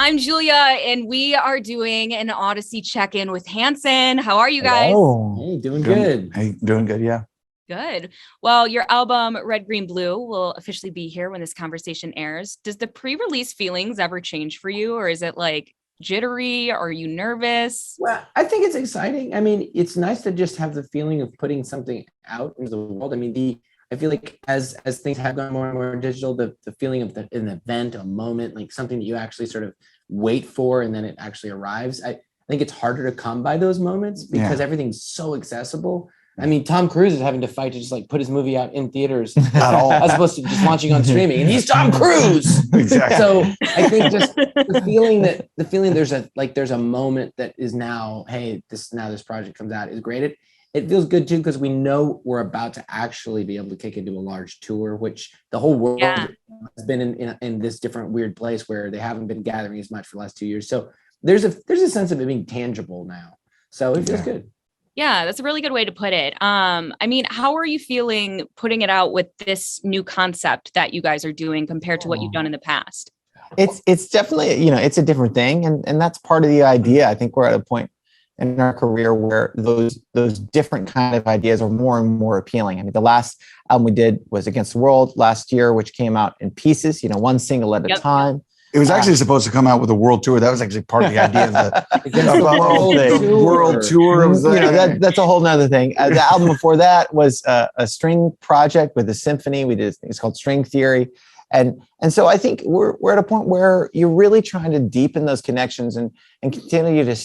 I'm Julia, and we are doing an Audacy check-in with Hanson. How are you guys? Hello. Hey, doing good. Hey, doing good, yeah. Good. Well, your album Red, Green, Blue will officially be here when this conversation airs. Does the pre-release feelings ever change for you, or is it like jittery? Are you nervous? Well, I think it's exciting. I mean, it's nice to just have the feeling of putting something out into the world. I mean, I feel like as things have gone more and more digital, the feeling of an event, a moment, like something that you actually sort of wait for and then it actually arrives. I think it's harder to come by those moments because everything's so accessible. I mean, Tom Cruise is having to fight to just like put his movie out in theaters at all, as opposed to just launching on streaming. And he's Tom Cruise. Exactly. So I think just the feeling there's a moment that is now, hey, this project comes out is great. It feels good too because we know we're about to actually be able to kick into a large tour, which the whole world has been in this different weird place where they haven't been gathering as much for the last 2 years. So there's a sense of it being tangible now. So it feels good. Yeah, that's a really good way to put it. I mean, how are you feeling putting it out with this new concept that you guys are doing compared to what you've done in the past? It's definitely, it's a different thing. And that's part of the idea. I think we're at a point in our career where those different kind of ideas are more and more appealing. I mean, the last album we did was Against the World last year, which came out in pieces, one single at a time. It was actually supposed to come out with a world tour. That was actually part of the idea of the world tour. That's a whole nother thing. The album before that was a string project with a symphony. We did things called String Theory. And so I think we're at a point where you're really trying to deepen those connections and continue to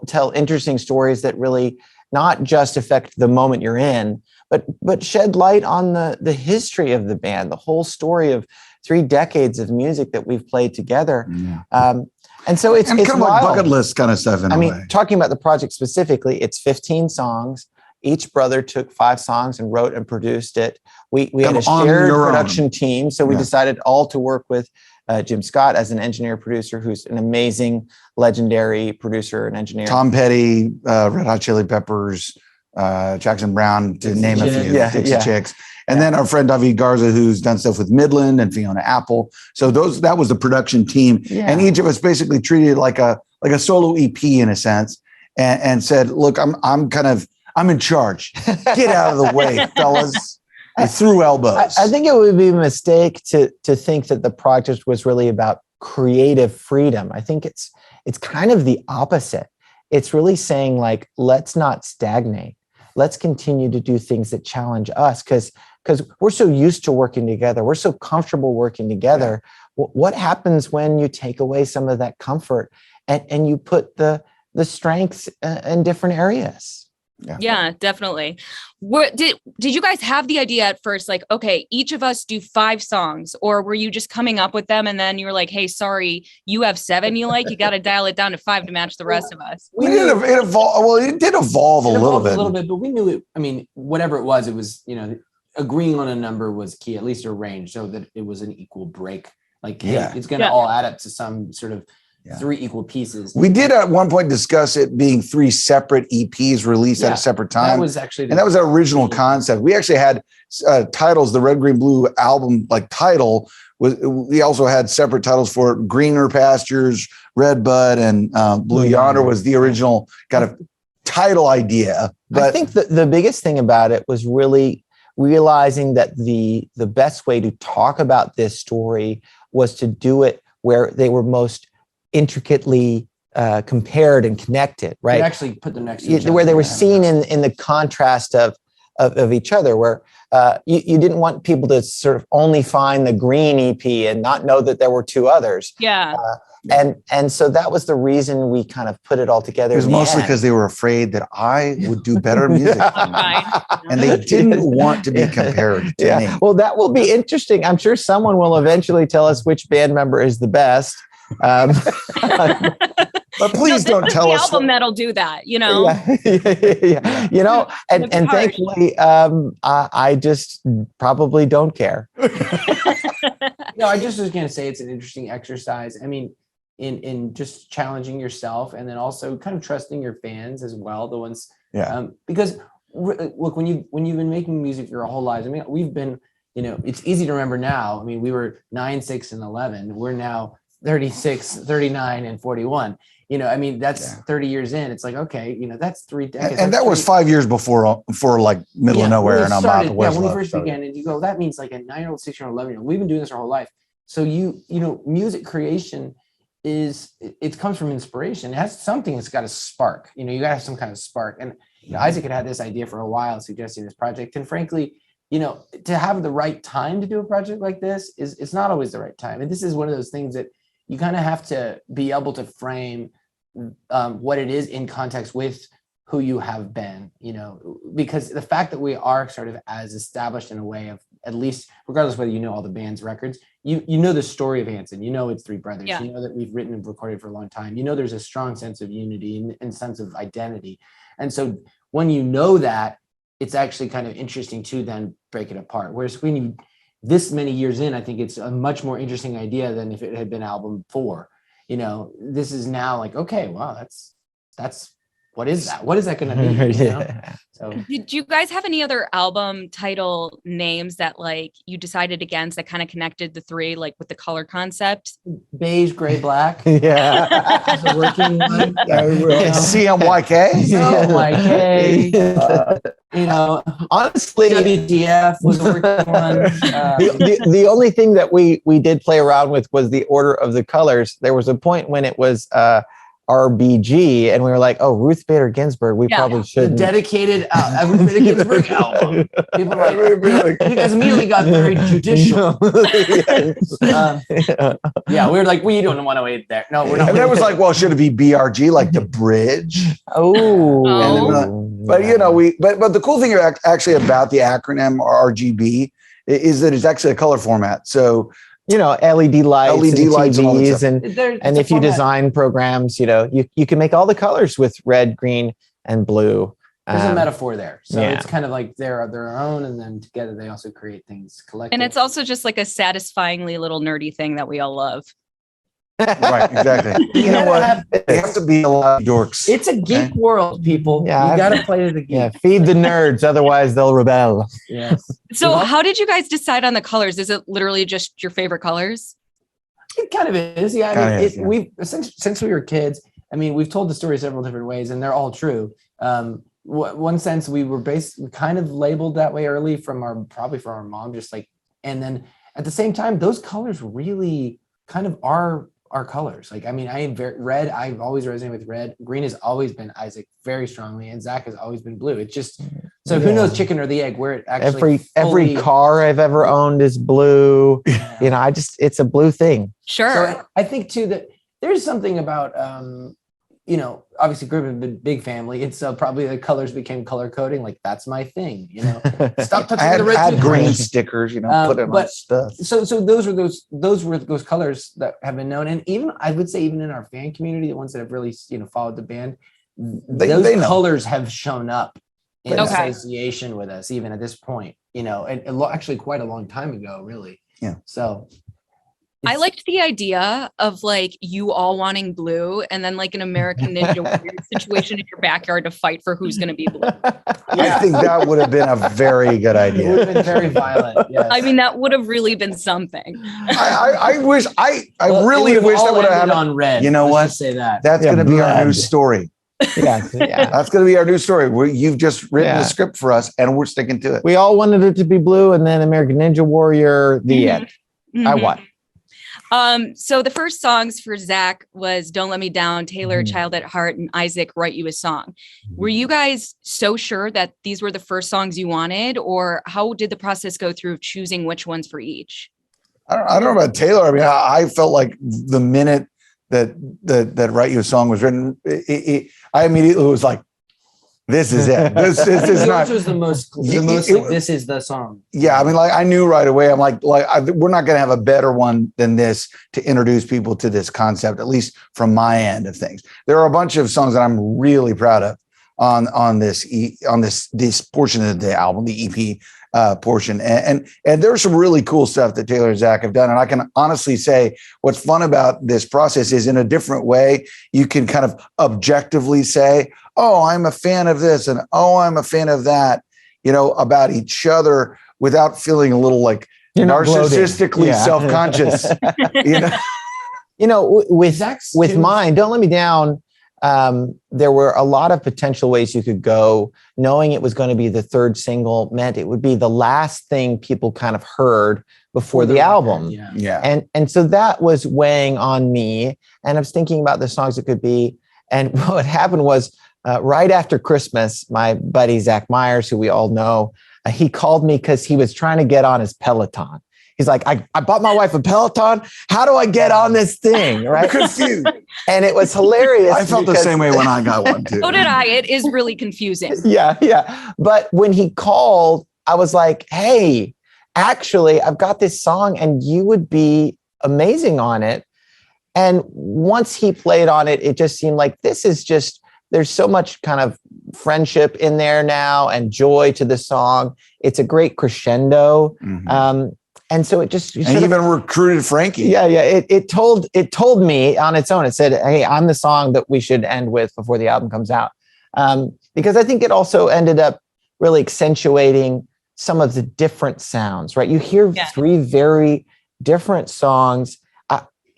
tell interesting stories that really not just affect the moment you're in, but shed light on the history of the band, the whole story of 3 decades of music that we've played together. Yeah. And so it's kind of like wild. bucket list kind of stuff in a way. Talking about the project specifically, it's 15 songs. Each brother took 5 songs and wrote and produced it. We had a shared production team. So we decided all to work with Jim Scott as an engineer producer, who's an amazing, legendary producer and engineer. Tom Petty, Red Hot Chili Peppers, Jackson Brown, to name a few, Dixie Chicks. And then our friend David Garza, who's done stuff with Midland and Fiona Apple. So that was the production team. Yeah. And each of us basically treated it like a solo EP in a sense and said, look, I'm in charge. Get out of the way, fellas. I threw elbows. I think it would be a mistake to think that the project was really about creative freedom. I think it's kind of the opposite. It's really saying, like, let's not stagnate. Let's continue to do things that challenge us because we're so used to working together. We're so comfortable working together. Yeah. What happens when you take away some of that comfort and you put the strengths in different areas? Yeah, definitely. Did you guys have the idea at first, like, okay, each of us do 5 songs, or were you just coming up with them and then you were like, hey, sorry, you have 7 you like, you got to dial it down to 5 to match the rest of us? It did evolve a little bit, but we knew it. I mean, whatever it was, agreeing on a number was key, at least a range, so that it was an equal break. Like, hey, it's going to all add up to some sort of 3 equal pieces. We did at one point discuss it being 3 separate EPs released at a separate time. That was actually, that was our original concept. We actually had titles. The Red, Green, Blue album, like title, we also had separate titles for Greener Pastures, Red Bud, and Blue Yonder was the original kind of title idea. But I think the biggest thing about it was really realizing that the best way to talk about this story was to do it where they were most intricately compared and connected, right? You actually put them next to each other. Where they were seen in the contrast of each other, where you didn't want people to sort of only find the Green EP and not know that there were 2 others. Yeah. And so that was the reason we kind of put it all together. It was mostly because they were afraid that I would do better music than them. And they didn't want to be compared to me. Well, that will be interesting. I'm sure someone will eventually tell us which band member is the best. But please don't tell us. The album that'll do that, and thankfully, I just probably don't care. No, I just was going to say it's an interesting exercise. I mean, in just challenging yourself, and then also kind of trusting your fans as well. The ones, because look, when you've been making music your whole lives, I mean, we've been, it's easy to remember now. I mean, we were 9, 6, and 11. We're now 36, 39, and 41. I mean, that's 30 years in. It's like, okay, that's 3 decades. And that was 5 years before like Middle of Nowhere and I'm out the West. Yeah, when we first began, and you go, that means like a 9-year-old, 6-year-old, 11-year-old. We've been doing this our whole life. So music creation it comes from inspiration. It has something that's got a spark. You got to have some kind of spark. And Isaac had this idea for a while, suggesting this project. And frankly, to have the right time to do a project like this it's not always the right time. And this is one of those things that you kind of have to be able to frame what it is in context with who you have been, because the fact that we are sort of as established in a way of, at least regardless of whether all the band's records, you know the story of Hanson, it's 3 brothers, Yeah. that we've written and recorded for a long time, there's a strong sense of unity and sense of identity. And so when that, it's actually kind of interesting to then break it apart. Whereas when you this many years in, I think it's a much more interesting idea than if it had been album 4. This is now like, okay, wow, that's what is that? What is that going to be? So did you guys have any other album title names that like you decided against that kind of connected the 3, like with the color concept? Beige, gray, black. Yeah. That's a working one. CMYK. Honestly, WTF was a working one. The only thing that we did play around with was the order of the colors. There was a point when it was RBG, and we were like, "Oh, Ruth Bader Ginsburg, we probably should." The dedicated Ruth Bader Ginsburg album. People were like, you guys immediately got very judicial. We were like, we don't want to wait there. No, we're not. And that was like, well, should it be BRG, like the bridge? Oh. But but the cool thing actually about the acronym RGB is that it's actually a color format. So LED lights, and lights, TVs, and if you design programs, you can make all the colors with red, green, and blue. There's a metaphor there. So it's kind of like they're their own, and then together they also create things collectively. And it's also just like a satisfyingly little nerdy thing that we all love. Right, exactly. You know what? They have to be a lot of dorks. It's a geek world, people. Yeah, you got to play to the geek. Yeah, feed the nerds, otherwise they'll rebel. Yes. So how did you guys decide on the colors? Is it literally just your favorite colors? It kind of is. Yeah. We've since we were kids, we've told the story several different ways, and they're all true. One sense we were kind of labeled that way early from our mom, just like, and then at the same time, those colors really kind of are our colors. Like, I am very red. I've always resonated with red. Green has always been Isaac very strongly, and Zach has always been blue. It's just, so who knows, chicken or the egg, where it actually every car I've ever owned is blue. It's a blue thing. Sure. So I think too that there's something about obviously grew up in a big family, and so probably the colors became color coding. Like, that's my thing. Stop touching the red. Add green stickers. Put it on stuff. So those were those colors that have been known, and even I would say even in our fan community, the ones that have really followed the band, those colors have shown up in association with us, even at this point. And actually quite a long time ago, really. Yeah. So. I liked the idea of like you all wanting blue and then like an American Ninja Warrior situation in your backyard to fight for who's going to be blue. I think that would have been a very good idea. It would have been very violent. Yes. That would have really been something. I really wish that would have happened on red. You know what? Say that. That's going to be our new story. Yeah. That's going to be our new story. You've just written the script for us, and we're sticking to it. We all wanted it to be blue, and then American Ninja Warrior, the end. I won. So the first songs for Zach was Don't Let Me Down, Taylor, Child at Heart, and Isaac, Write You a Song. Were you guys so sure that these were the first songs you wanted, or how did the process go through choosing which ones for each? I don't know about Taylor. I felt like the minute that Write You a Song was written, I immediately was like, this is it. This is not. Was the most like, this is the song. Yeah, I knew right away. I'm like we're not going to have a better one than this to introduce people to this concept, at least from my end of things. There are a bunch of songs that I'm really proud of on this portion of the album, the EP portion, and there's some really cool stuff that Taylor and Zach have done. And I can honestly say what's fun about this process is, in a different way, you can kind of objectively say, oh, I'm a fan of this, and oh, I'm a fan of that, about each other, without feeling a little like narcissistically self-conscious. You know, with Zach's with too- mine, Don't Let Me Down, there were a lot of potential ways you could go. Knowing it was going to be the third single meant it would be the last thing people kind of heard before the album. Yeah. And so that was weighing on me. And I was thinking about the songs it could be. And what happened was right after Christmas, my buddy Zach Myers, who we all know, he called me because he was trying to get on his Peloton. He's like, I bought my wife a Peloton. How do I get on this thing? Right? Confused. And it was hilarious. I felt the same way when I got one too. So did I. It is really confusing. Yeah. But when he called, I was like, hey, actually, I've got this song and you would be amazing on it. And once he played on it, it just seemed like there's so much kind of friendship in there now and joy to the song. It's a great crescendo. Mm-hmm. And so it just, and even recruited Frankie. Yeah. It told me on its own. It said, hey, I'm the song that we should end with before the album comes out. Because I think it also ended up really accentuating some of the different sounds, right? You hear three very different songs.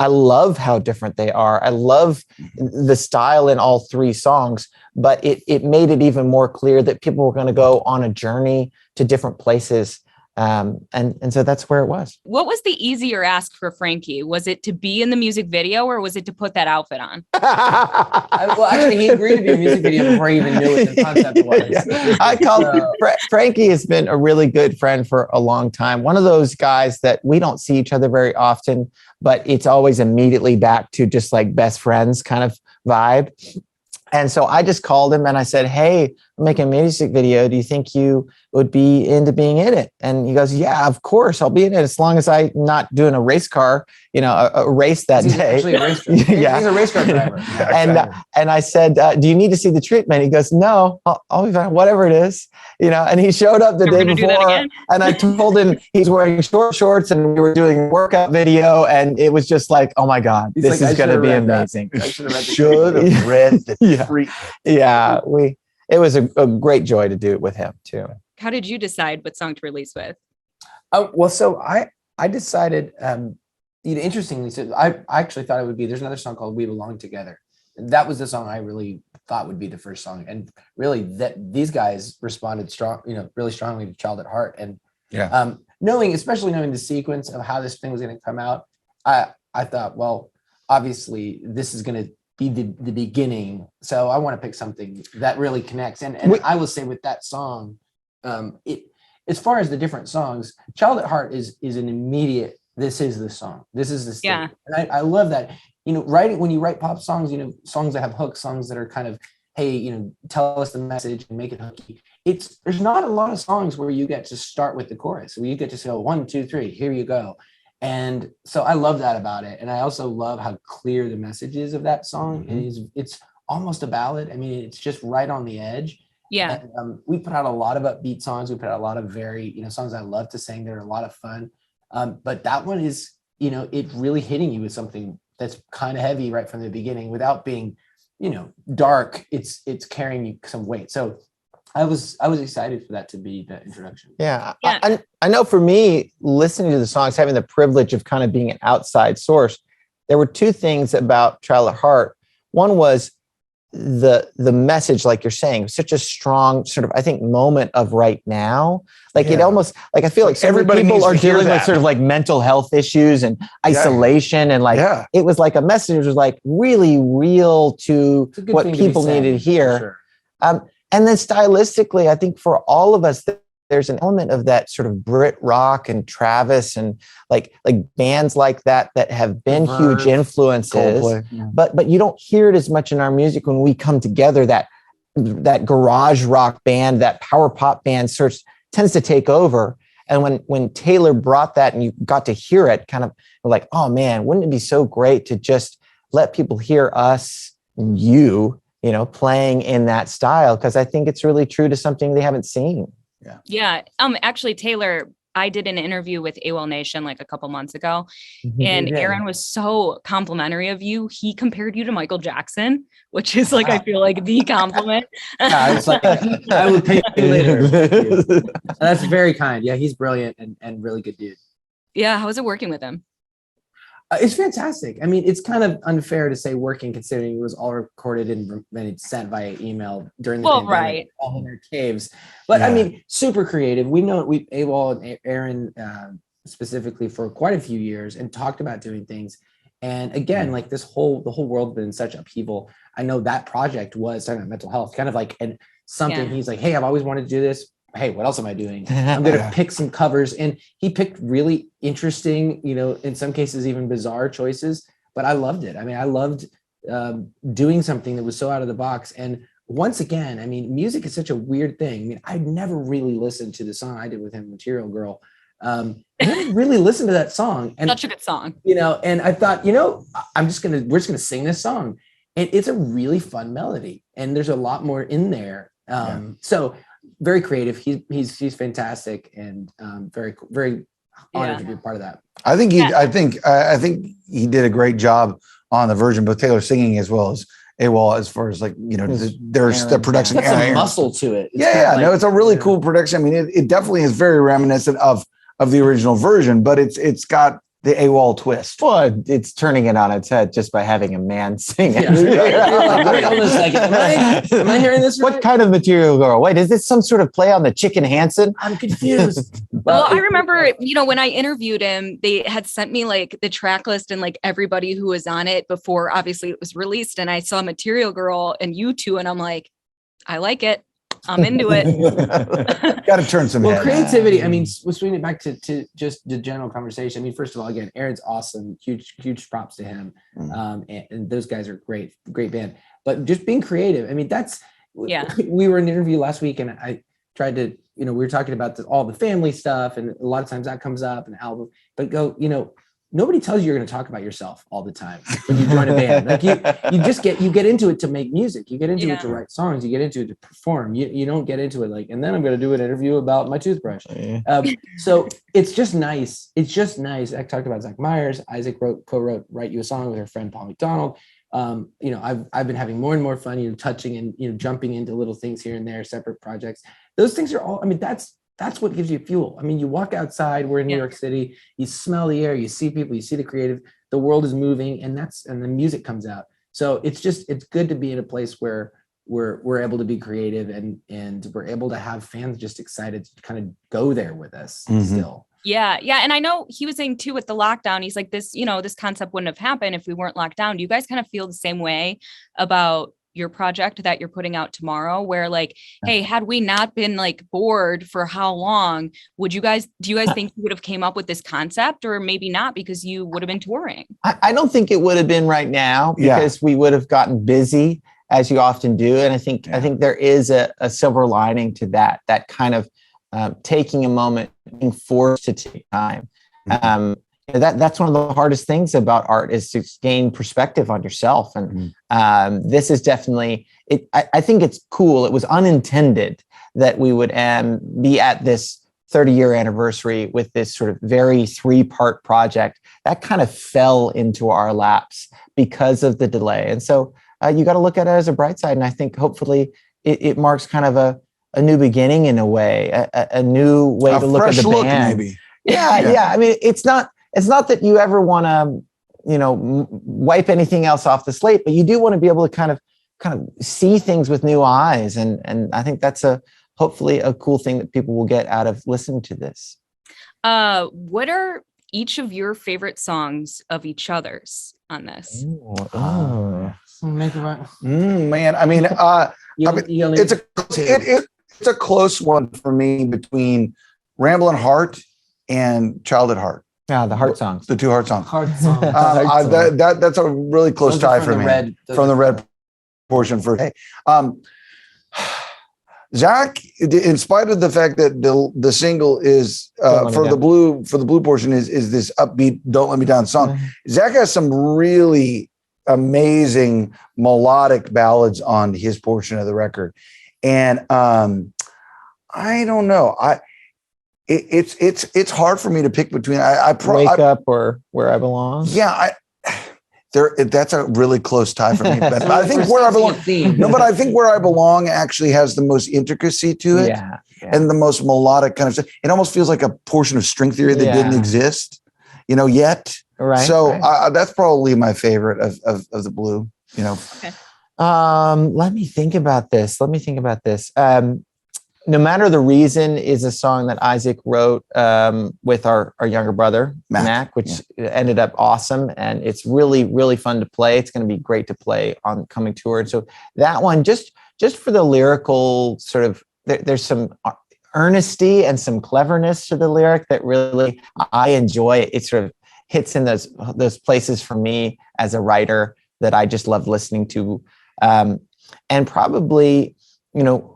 I love how different they are. I love the style in all three songs, but it made it even more clear that people were going to go on a journey to different places. And so that's where it was. What was the easier ask for Frankie? Was it to be in the music video or was it to put that outfit on? Well, actually, he agreed to be in a music video before he even knew what the concept was. I called Frankie has been a really good friend for a long time. One of those guys that we don't see each other very often, but it's always immediately back to just like best friends kind of vibe. And so I just called him and I said, hey, I'm making a music video. Do you think you would be into being in it? And he goes, yeah, of course, I'll be in it as long as I'm not doing a race car, a race that day. Actually a race car. Yeah. He's a race car driver. And I said, do you need to see the treatment? He goes, no, I'll be fine, whatever it is. And he showed up the day before and I told him he's wearing short shorts and we were doing a workout video. And it was just like, oh my God, this is going to be amazing. I should have read the treatment. Yeah, it was a great joy to do it with him too. How did you decide what song to release with? Well, so I decided, interestingly, so I actually thought it would be, there's another song called We Belong Together. That was the song I really thought would be the first song. And really that these guys responded really strongly to Child at Heart. And especially knowing the sequence of how this thing was going to come out, I thought, well, obviously this is going to be the beginning. So I want to pick something that really connects. And I will say with that song, as far as the different songs, Child at Heart is an immediate, this is the song. This is the statement. And I love that, when you write pop songs, songs that have hooks, songs that are kind of, hey, tell us the message and make it hooky. There's not a lot of songs where you get to start with the chorus, where you get to go 1, 2, 3, here you go. And so I love that about it. And I also love how clear the message is of that song. Mm-hmm. It's almost a ballad. I mean, it's just right on the edge. Yeah. And, we put out a lot of upbeat songs. We put out a lot of very, songs I love to sing. They're a lot of fun. But that one is, it really hitting you with something that's kind of heavy right from the beginning without being, dark. It's carrying you some weight. So I was excited for that to be the introduction. Yeah. I know for me, listening to the songs, having the privilege of kind of being an outside source, there were two things about Child at Heart. One was the message, like you're saying, such a strong sort of, I think, moment of right now. Like it almost, like I feel like so many people are dealing with sort of like mental health issues and isolation. And it was like a message that was like really real to what people needed to hear. Sure. And then stylistically, I think for all of us, there's an element of that sort of Brit rock and Travis and like bands like that have been huge influences. But you don't hear it as much in our music when we come together. That garage rock band, that power pop band tends to take over. And when Taylor brought that and you got to hear it, kind of like, oh man, wouldn't it be so great to just let people hear us and you playing in that style, because I think it's really true to something they haven't seen. Yeah. Actually, Taylor, I did an interview with AWOLNATION like a couple months ago, and Aaron was so complimentary of you. He compared you to Michael Jackson, which is like, I feel like the compliment. It's like, I will pay you later. That's very kind. Yeah, he's brilliant and really good dude. Yeah. How was it working with him? It's fantastic. I mean, it's kind of unfair to say working considering it was all recorded and sent via email during the pandemic, right, all in our caves. But I mean, super creative. We know AWOL and Aaron specifically for quite a few years and talked about doing things. And again, like the whole world's been in such upheaval. I know that project was talking about mental health, kind of like something. He's like, hey, I've always wanted to do this. Hey, what else am I doing? I'm going to pick some covers. And he picked really interesting, in some cases, even bizarre choices, but I loved it. I mean, I loved doing something that was so out of the box. And once again, I mean, music is such a weird thing. I mean, I'd never really listened to the song I did with him, Material Girl. I didn't really listen to that song. And such a good song. And I thought, we're just going to sing this song. And it's a really fun melody. And there's a lot more in there. So very creative. He's fantastic and very, very honored to be a part of that. I think he did a great job on the version, both Taylor singing as well as AWOL, as far as like, there's the production. It's got some muscle to it. It's a really cool production. I mean, it definitely is very reminiscent of the original version, but it's got the AWOL twist. Well, it's turning it on its head just by having a man sing it. Wait, hold on a second. Am I hearing this right? What kind of Material Girl? Wait, is this some sort of play on the Chicken Hanson? I'm confused. Well, I remember, when I interviewed him, they had sent me like the track list and like everybody who was on it before obviously it was released. And I saw Material Girl and you two, and I'm like, I like it. I'm into it. Got to turn some heads. Creativity. I mean, we'll swing it back to just the general conversation. I mean, first of all, again, Aaron's awesome. Huge props to him. And those guys are great band. But just being creative. I mean, we were in an interview last week, and I tried to, we were talking about all the family stuff, and a lot of times that comes up in the album. But nobody tells you you're going to talk about yourself all the time when you join a band. Like you get into it to make music. You get into it to write songs. You get into it to perform. You don't get into it like, and then I'm going to do an interview about my toothbrush. So it's just nice. It's just nice. I talked about Zach Myers. Isaac co-wrote Write You a Song with her friend Paul McDonald. I've been having more and more fun, touching and, jumping into little things here and there, separate projects. Those things are all, I mean, that's what gives you fuel. I mean, you walk outside, we're in New York City, you smell the air, you see people, you see the creative, the world is moving, and the music comes out. So it's good to be in a place where we're able to be creative and we're able to have fans just excited to kind of go there with us still. Yeah. And I know he was saying too, with the lockdown, he's like this, this concept wouldn't have happened if we weren't locked down. Do you guys kind of feel the same way about your project that you're putting out tomorrow, where like, hey, had we not been like bored for how long, do you guys think you would have came up with this concept, or maybe not because you would have been touring? I don't think it would have been right now because we would have gotten busy, as you often do. And I think there is a silver lining to that kind of taking a moment, being forced to take time. That's one of the hardest things about art, is to gain perspective on yourself. And this is definitely it. I think it's cool. It was unintended that we would be at this 30-year anniversary with this sort of very 3-part project that kind of fell into our laps because of the delay. And so you got to look at it as a bright side. And I think hopefully it marks kind of a new beginning in a way, a new way to look at the band. Maybe. Yeah. I mean, it's not that you ever want to, wipe anything else off the slate, but you do want to be able to kind of see things with new eyes. And I think that's hopefully a cool thing that people will get out of listening to this. What are each of your favorite songs of each other's on this? Man, I mean, it's a close one for me between Ramblin' Heart and Child at Heart. Yeah, the heart songs. The 2 heart songs. Songs. That's a really close tie for me. From the red portion for Zach, in spite of the fact that the single is for the blue portion is this upbeat "Don't Let Me Down" song, Zach has some really amazing melodic ballads on his portion of the record, and I don't know. It's hard for me to pick between. Wake Up or Where I Belong. Yeah, that's a really close tie for me. But I think Where I Belong. No, but I think Where I Belong actually has the most intricacy to it, and the most melodic kind of stuff. It almost feels like a portion of string theory that didn't exist, yet. Right. So right. that's probably my favorite of the Blue. You know. Okay. Let me think about this. No Matter the Reason is a song that Isaac wrote with our younger brother, Mac, which ended up awesome. And it's really, really fun to play. It's going to be great to play on coming tour. And so that one, just for the lyrical sort of, there's some earnesty and some cleverness to the lyric that really I enjoy. It sort of hits in those places for me as a writer that I just love listening to. And probably,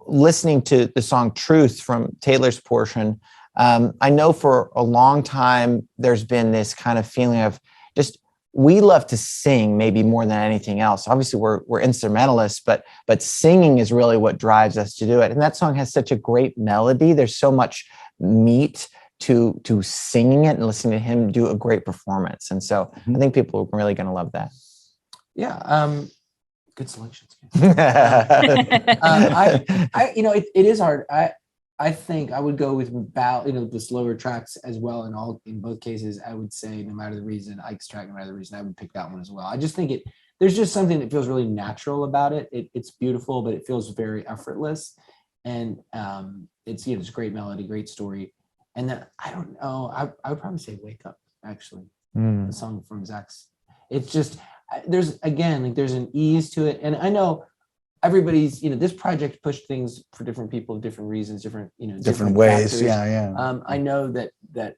listening to the song Truth from Taylor's portion, I know for a long time, there's been this kind of feeling of just, we love to sing maybe more than anything else. Obviously we're instrumentalists, but singing is really what drives us to do it. And that song has such a great melody. There's so much meat to singing it and listening to him do a great performance. And so I think people are really going to love that. Yeah. Good selections. It is hard. I think I would go with the slower tracks as well. In both cases, I would say No Matter the Reason, Ike's track, No Matter the Reason, I would pick that one as well. I just think there's just something that feels really natural about it. It's beautiful, but it feels very effortless. And it's a great melody, great story. And then I don't know, I would probably say Wake Up, actually. The song from Zach's. It's just, there's an ease to it. And I know everybody's, this project pushed things for different people, different reasons, different ways. factors. Yeah. I know that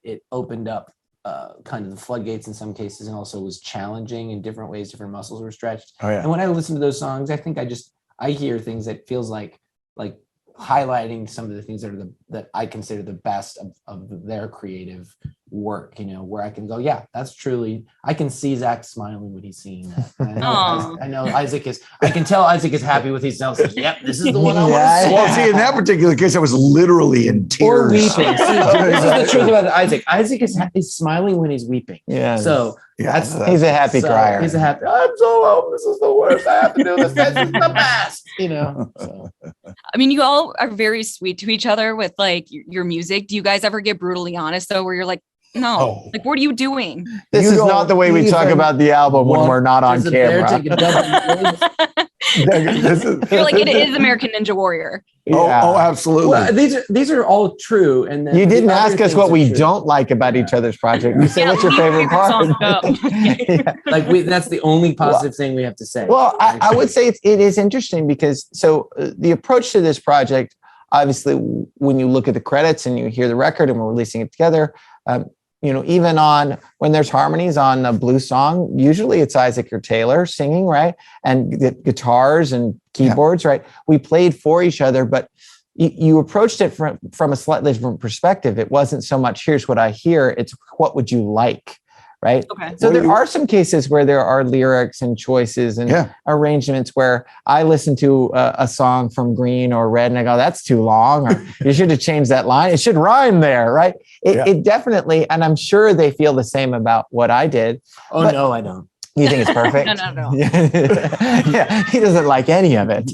it opened up kind of the floodgates in some cases, and also was challenging in different ways, different muscles were stretched. Oh, yeah. And when I listen to those songs, I think I hear things that feels like highlighting some of the things that I consider the best of their creative work, where I can go, yeah, that's truly, I can see Zach smiling when he's seeing that. I know I can tell Isaac is happy with himself. Yep, this is the one I want to see. Well, see, in that particular case, I was literally in tears. Or weeping. See, this is the truth about Isaac. Isaac is smiling when he's weeping. Yeah. So he's a happy crier. He's I'm so home. This is the worst. I have to do this. This is the best. So. I mean, you all are very sweet to each other with your music. Do you guys ever get brutally honest though, where you're like, no, what are you doing? This is not the way we talk about the album when we're not on camera. You're like, it is American Ninja Warrior. Yeah. Oh, absolutely. Well, these are all true. And then you didn't ask us what we don't like about each other's project. You say, what's your favorite part? That's the only positive thing we have to say. Well, I would say it is interesting because the approach to this project, obviously, when you look at the credits and you hear the record and we're releasing it together, even when there's harmonies on a blues song, usually it's Isaac or Taylor singing, right? And the guitars and keyboards, right? We played for each other, but you approached it from a slightly different perspective. It wasn't so much, here's what I hear, it's what would you like, right? Okay. So there are some cases where there are lyrics and choices and arrangements where I listen to a song from Green or Red and I go, that's too long, or you should have changed that line. It should rhyme there, right? It definitely, and I'm sure they feel the same about what I did. No, I don't. You think it's perfect? No. Yeah, he doesn't like any of it.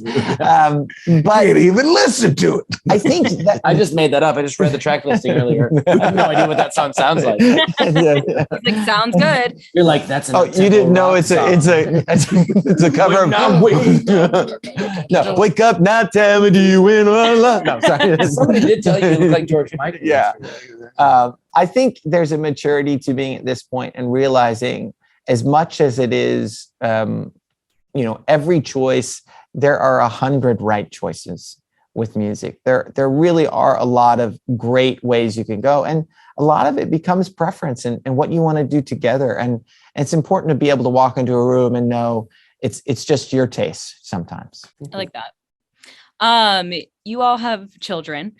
But you didn't even listen to it. I think that I just made that up. I just read the track listing earlier. I have no idea what that song sounds like. Like, sounds good. You're like, that's an you didn't know it's a cover of No, wake up now, tell me, do you win or love? No, sorry. Somebody did tell you look like George Michael. Yeah. I think there's a maturity to being at this point and realizing, as much as it is, every choice, there are 100 right choices with music. There really are a lot of great ways you can go. And a lot of it becomes preference and what you want to do together. And it's important to be able to walk into a room and know it's just your taste sometimes. I like that. You all have children.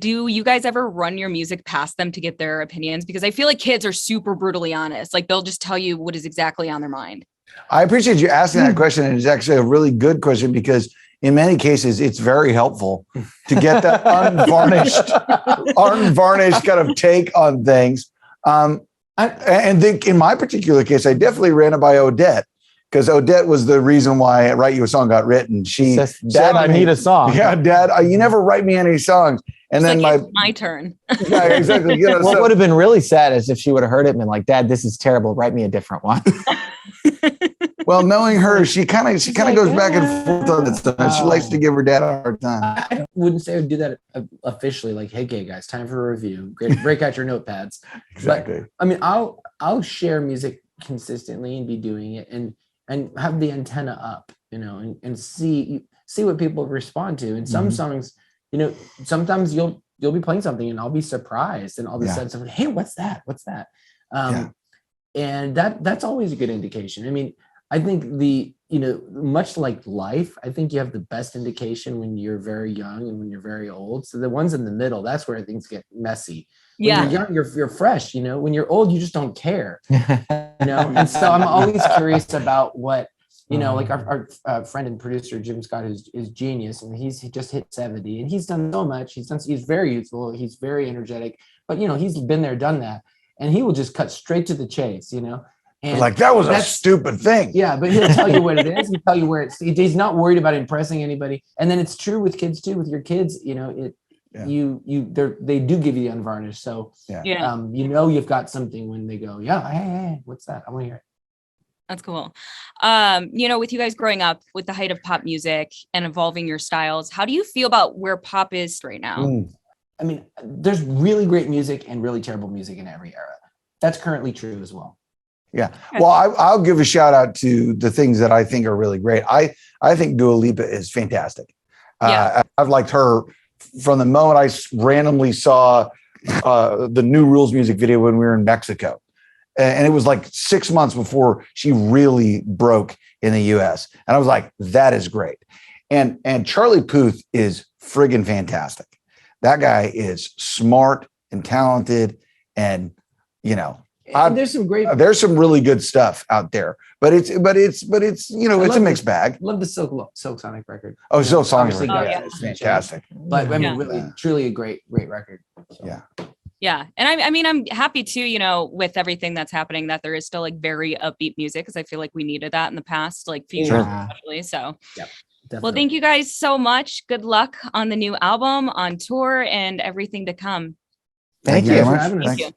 Do you guys ever run your music past them to get their opinions? Because I feel like kids are super brutally honest. Like they'll just tell you what is exactly on their mind. I appreciate you asking that question. And it's actually a really good question because in many cases, it's very helpful to get that unvarnished kind of take on things. And think in my particular case, I definitely ran it by Odette. because Odette was the reason why Write You a Song got written. She Says, said Dad, to I me, need a song. Yeah, Dad, you never write me any songs. And It's then like, it's my turn. yeah, exactly. You know, What so- would have been really sad is if she would have heard it and been like, Dad, this is terrible. Write me a different one. well, knowing her, she kind of like, goes back and forth on that stuff. She likes to give her dad a hard time. I wouldn't say I would do that officially. Like, hey, guys, time for a review. Great, break out your notepads. Exactly. But, I mean, I'll share music consistently and be doing it and have the antenna up, you know, and see what people respond to. And some songs, you know, sometimes you'll be playing something and I'll be surprised and all of a sudden someone, hey, what's that? And that's always a good indication. I mean, I think much like life, I think you have the best indication when you're very young and when you're very old. So the ones in the middle, that's where things get messy. When you're young, you're fresh, you know. When you're old, you just don't care, you know. And so I'm always curious about what, you know, like our friend and producer Jim Scott is genius, and he just hit 70, and he's done so much. He's very youthful, he's very energetic, but you know, he's been there, done that, and he will just cut straight to the chase, you know. And like that was a stupid thing. Yeah, but he'll tell you what it is. He'll tell you where he's not worried about impressing anybody. And then it's true with kids too. With your kids, you know, they do give you the unvarnished. So you know, you've got something when they go, hey, what's that? I want to hear it. That's cool. You know, with you guys growing up with the height of pop music and evolving your styles, how do you feel about where pop is right now? I mean, there's really great music and really terrible music in every era. That's currently true as well. Yeah. Well, I'll give a shout out to the things that I think are really great. I think Dua Lipa is fantastic. I've liked her from the moment I randomly saw the New Rules music video when we were in Mexico. And it was like 6 months before she really broke in the US. And I was like, that is great. And Charlie Puth is friggin' fantastic. That guy is smart and talented, and you know, there's some really good stuff out there, but it's you know, it's a mixed bag. Love the Silk Sonic record. Oh, Silk Sonic it's fantastic. But I mean, really, truly a great record. So. Yeah. And I mean, I'm happy too, you know, with everything that's happening, that there is still like very upbeat music, because I feel like we needed that in the past, like few years especially. So Definitely. Well, thank you guys so much. Good luck on the new album, on tour, and everything to come. Thank you very very much. much. Thank you.